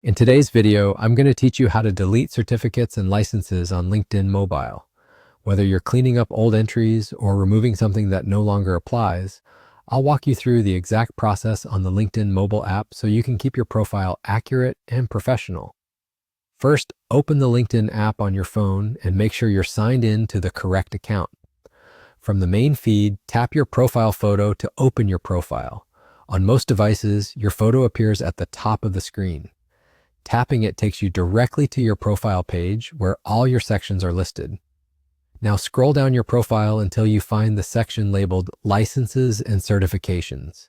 In today's video, I'm going to teach you how to delete certificates and licenses on LinkedIn Mobile. Whether you're cleaning up old entries or removing something that no longer applies, I'll walk you through the exact process on the LinkedIn mobile app so you can keep your profile accurate and professional. First, open the LinkedIn app on your phone and make sure you're signed in to the correct account. From the main feed, tap your profile photo to open your profile. On most devices, your photo appears at the top of the screen. Tapping it takes you directly to your profile page where all your sections are listed. Now scroll down your profile until you find the section labeled Licenses and Certifications.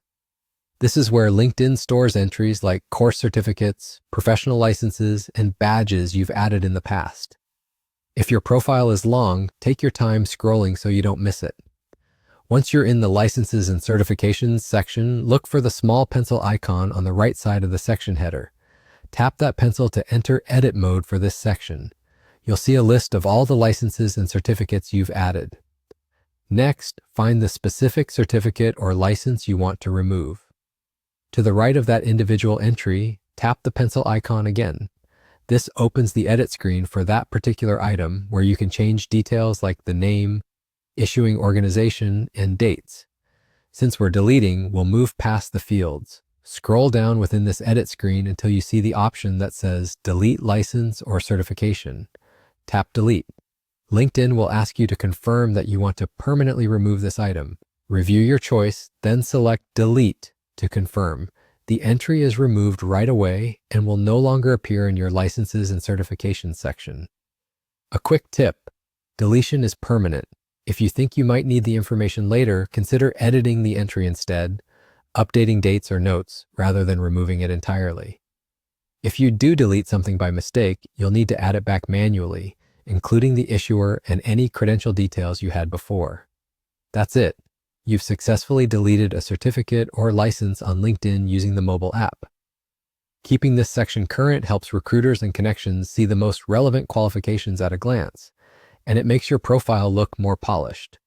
This is where LinkedIn stores entries like course certificates, professional licenses, and badges you've added in the past. If your profile is long, take your time scrolling so you don't miss it. Once you're in the Licenses and Certifications section, look for the small pencil icon on the right side of the section header. Tap that pencil to enter edit mode for this section. You'll see a list of all the licenses and certificates you've added. Next, find the specific certificate or license you want to remove. To the right of that individual entry, tap the pencil icon again. This opens the edit screen for that particular item where you can change details like the name, issuing organization, and dates. Since we're deleting, we'll move past the fields. Scroll down within this edit screen until you see the option that says Delete License or Certification. Tap Delete. LinkedIn will ask you to confirm that you want to permanently remove this item. Review your choice, then select Delete to confirm. The entry is removed right away and will no longer appear in your Licenses and Certifications section. A quick tip: deletion is permanent. If you think you might need the information later, consider editing the entry instead, updating dates or notes rather than removing it entirely. If you do delete something by mistake, you'll need to add it back manually, including the issuer and any credential details you had before. That's it. You've successfully deleted a certificate or license on LinkedIn using the mobile app. Keeping this section current helps recruiters and connections see the most relevant qualifications at a glance, and it makes your profile look more polished.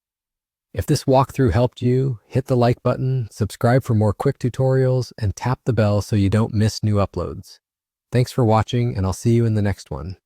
If this walkthrough helped you, hit the like button, subscribe for more quick tutorials, and tap the bell so you don't miss new uploads. Thanks for watching, and I'll see you in the next one.